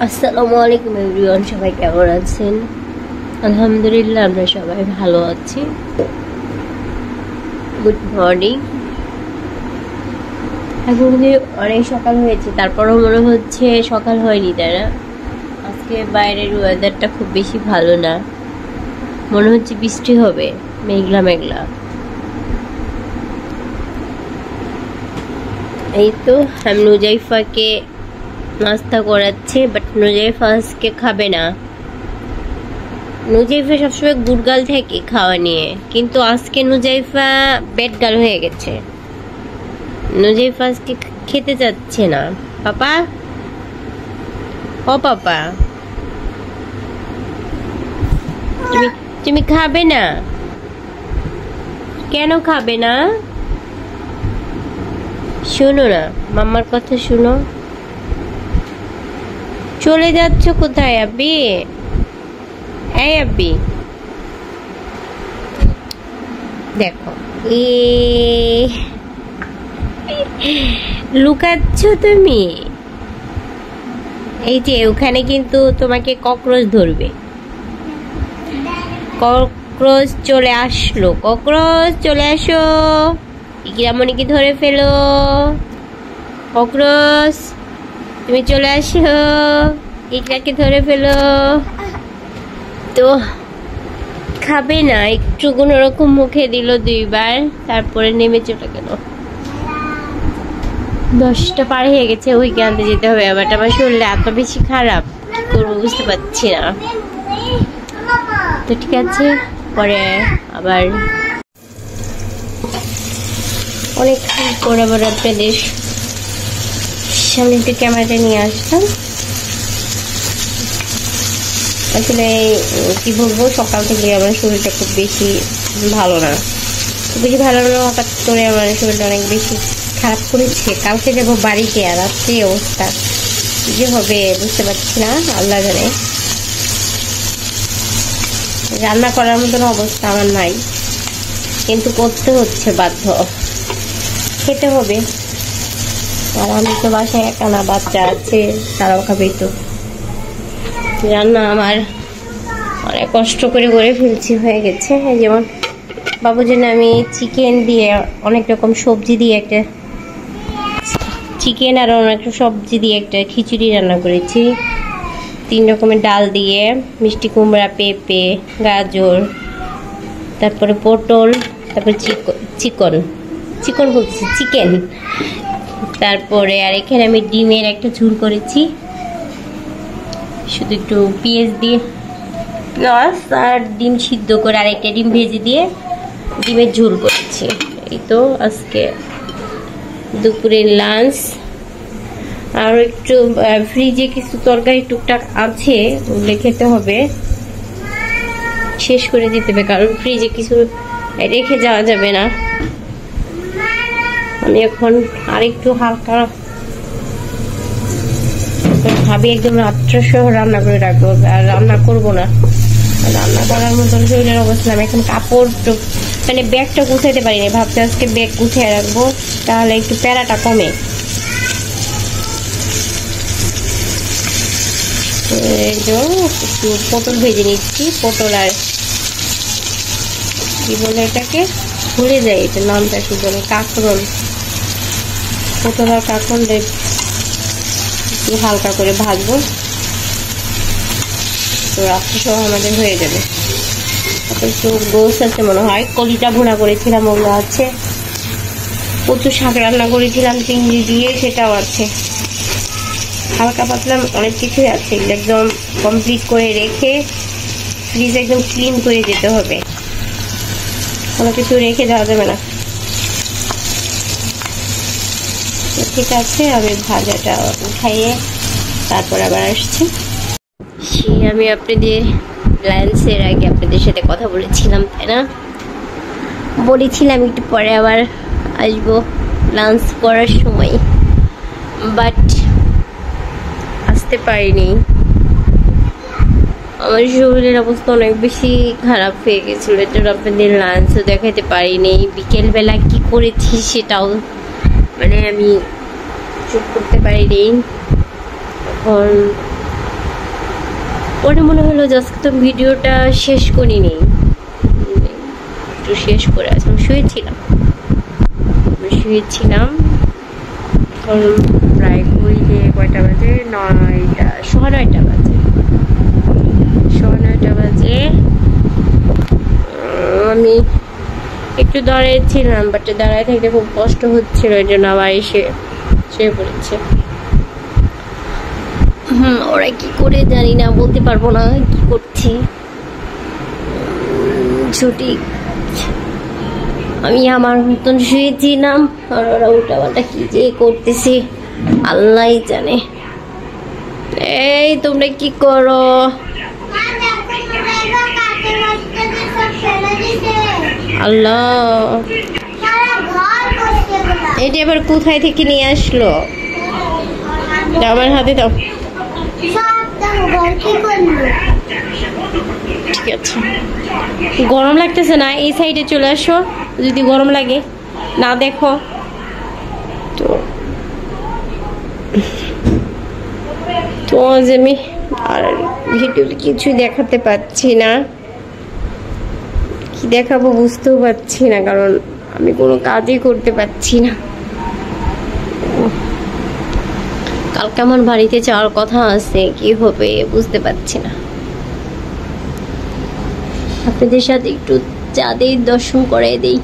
আসসালামু আলাইকুম এভরিওয়ান, সবাই কেমন আছেন? আলহামদুলিল্লাহ আমরা সবাই ভালো আছি। Good morning. এখন যে অনেক সকাল হয়েছে, তারপরও মনে হচ্ছে সকাল হয়নি, তাই না? আজকে বাইরের ওয়েদারটা খুব বেশি ভালো না, মনে হচ্ছে বৃষ্টি হবে, মেঘলা মেঘলা। এই তো আমি নুজাইফাকে নাস্তা করাচ্ছে, বাট নুজাইফা আজকে খাবে না। নুজাইফা সবসময় গুড়গাল থাকে খাওয়া নিয়ে, কিন্তু আজকে নুজাইফা বেডগাল হয়ে গেছে। নুজাইফা আজকে খেতে চাচ্ছে না। পাপা, ও পাপা, তুমি তুমি খাবে না? কেন খাবে না? শোনো না, মাম্মার কথা শুনো। চলে যাচ্ছ কোথায় আব্বি? এই আব্বি দেখো, লুকাচ্ছ তুমি। এই যে ওখানে কিন্তু তোমাকে ককরোচ ধরবে। ককরোচ চলে আসলো, ককরোচ চলে আসো, ইকরামণিকে ধরে ফেলো। ককরোচ তুমি চলে আসো, ইকরাকে ধরে ফেলো। তো খাবে না, একটু কোন রকম মুখে দিল দুইবার, তারপরে নেমে চলে গেল। 10টা পার হয়ে গেছে, ওইকে আনতে যেতে হবে। আবার আমার শরীরটা এত বেশি খারাপ, কি করবো বুঝতে পারছি না। তো ঠিক আছে, পরে আবার অনেকক্ষণ পর আবার আপনাদের সামনে একটু ক্যামেরাটা নিয়ে আসতাম। আসলে কি বলবো, সকাল থেকে আমার শরীরটা খুব বেশি ভালো না, হঠাৎ করে আমার শরীরটা অনেক বেশি খারাপ করেছে। কালকে যাবো বাড়িতে, আর আজকে অবস্থা কি যে হবে বুঝতে পারছি না, আল্লাহ জানে। রান্না করার মতন অবস্থা আমার নাই, কিন্তু করতে হচ্ছে, বাধ্য খেতে হবে। আর আমি তো বাসায় একা না, বাচ্চা আছে, তারাও খাবে। তো রান্না আমার অনেক কষ্ট করে ফেলছি, হয়ে গেছে। যেমন বাবুর জন্য আমি চিকেন দিয়ে, অনেক রকম সবজি দিয়ে একটা চিকেন আর অনেক সবজি দিয়ে একটা খিচুড়ি রান্না করেছি। 3 রকমের ডাল দিয়ে, মিষ্টি কুমড়া, পেঁপে, গাজর, তারপরে পটল, তারপরে চিকেন বলছি, চিকেন। তারপরে আর এখানে আমি ডিমের একটা ঝুল করেছি, শুধু একটু পেঁয়াজ দিয়ে, পেঁয়াজ আর ডিম সিদ্ধ করে, আর একটা ডিম ভেজে দিয়ে ডিমের ঝোল করেছি। এই তো আজকে দুপুরের লাঞ্চ। আর একটু ফ্রিজে কিছু তরকারি টুকটাক আছে, ওগুলো খেতে হবে, শেষ করে দিতে হবে, কারণ ফ্রিজে কিছু রেখে যাওয়া যাবে না। আমি এখন আরেকটু হালকা ভাবি একদম রাত্রসহ রান্না করে রাখবো, আর রান্না করবো না। রান্না করার মতন শরীরের অবস্থা। আমি এখন কাপড় মানে ব্যাগটা গুছাইতে পারিনি, ভাবছি আজকে ব্যাগ গুছিয়ে রাখবো, তাহলে একটু প্যারাটা কমে। একটু পটল ভেজে নিচ্ছি, পটল আর কি বলে এটাকে, ভুলে যাই এটা নামটা, কি বলে, কাঁকরোল। পটল আর কাঁকরোল একটু হালকা করে ভাজবো, তো রাত্রি সহ আমাদের হয়ে যাবে। একটু গোস আছে মনে হয়, কলিটা ভুনা করেছিলাম, ওগুলো আছে। কচু শাক রান্না করেছিলাম চিংড়ি দিয়ে, সেটাও আছে। হালকা পাতলা অনেক কিছুই আছে, একদম কমপ্লিট করে রেখে ফ্রিজ একদম ক্লিন করে যেতে হবে, কোনো কিছু রেখে যাওয়া যাবে না। ঠিক আছে, আমি ভাজাটা উঠাইয়ে তারপর আবার আসছি। আমি আপনাদের লাঞ্চের আগে আপনাদের সাথে কথা বলেছিলাম, তাই না? বলেছিলাম একটু পরে আবার আসবো লাঞ্চ করার সময়, বাট আসতে পারিনি। আমার শরীরের অবস্থা অনেক বেশি খারাপ হয়ে গেছিল, এটা আপনাদের লাঞ্চও দেখাতে পারিনি। বিকেলবেলা কি করেছি সেটাও মানে আমি চুপ করতে পারিনি। এখন পরে মনে হলো আজকে তো ভিডিওটা শেষ করিনি, একটু শেষ করে আছি। শুয়েছিলাম এখন প্রায় ঘড়িতে কয়টা বাজে, 9টা, 9:30 বাজে, 9:30 বাজে। আমি একটু দাঁড়িয়েছিলাম, বাট দাঁড়ায় থাকতে খুব কষ্ট হচ্ছিল, এই জন্য আবার এসে শুয়ে পড়েছে। ওরা কি করে জানি না, বলতে পারবো না কি করছে। ছুটি আমি আমার মতন শুয়েছিলাম, আর ওরা উল্টাপাল্টা কি যে করতেছে আল্লাহ জানে। এই তোমরা কি করো? আল্লাহ, এটা আবার কোথায় থেকে নিয়ে আসলো? আমার হাতে দাও। ঠিক আছে, গরম লাগতেছে না? এই সাইডে চলে আসো যদি গরম লাগে। না দেখো তো, তো আজ আমি আর ভিডিওতে কিছুই দেখাতে পাচ্ছি না, কি দেখাবো বুঝতেও পারছি না, কারণ আমি কোনো কাজই করতে পারছি না। কালকে আমার বাড়িতে যাওয়ার কথা আছে, কি হবে বুঝতে পারছি না। আপনাদের সাথে একটু চাঁদের দর্শন করে দেই।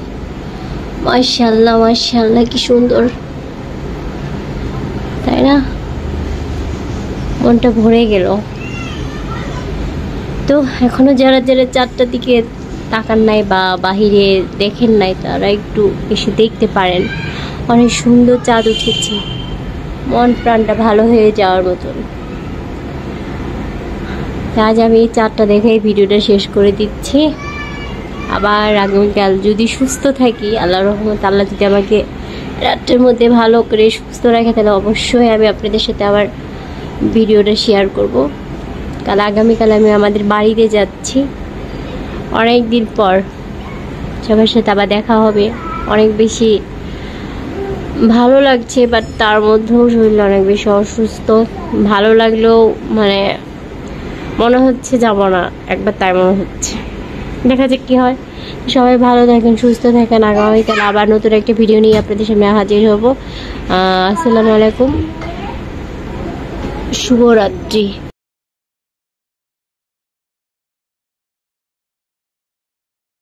মাশাআল্লাহ মাশাআল্লাহ, কি সুন্দর, তাই না? মনটা ভরে গেল। তো এখনো যারা যারা 4টার দিকে তাকান নাই বা বাহিরে দেখেন নাই, তারা একটু এসে দেখতে পারেন। অনেক সুন্দর চাঁদ উঠেছে, মন প্রাণটা ভালো হয়ে যাওয়ার মতন। আজ আমি এই 4টা দেখে ভিডিওটা শেষ করে দিচ্ছি। আবার আগামীকাল যদি সুস্থ থাকি, আল্লাহর রহমত, আল্লাহ যদি আমাকে রাতের মধ্যে ভালো করে সুস্থ রাখে, তাহলে অবশ্যই আমি আপনাদের সাথে আবার ভিডিওটা শেয়ার করব। আগামীকাল আমি আমাদের বাড়িতে যাচ্ছি, অনেক দিন পর সবার সাথে আবার দেখা হবে। অনেক বেশি ভালো লাগছে, বাট তার মধ্যেও শরীর অনেক বেশি অসুস্থ। ভালো লাগলেও মানে মনে হচ্ছে যাব না একবার, তাই মনে হচ্ছে। দেখা যাক কি হয়। সবাই ভালো থাকেন, সুস্থ থাকেন। আগামীকাল আবার নতুন একটা ভিডিও নিয়ে আপনাদের সামনে হাজির হব। আসসালামু আলাইকুম, শুভরাত্রি।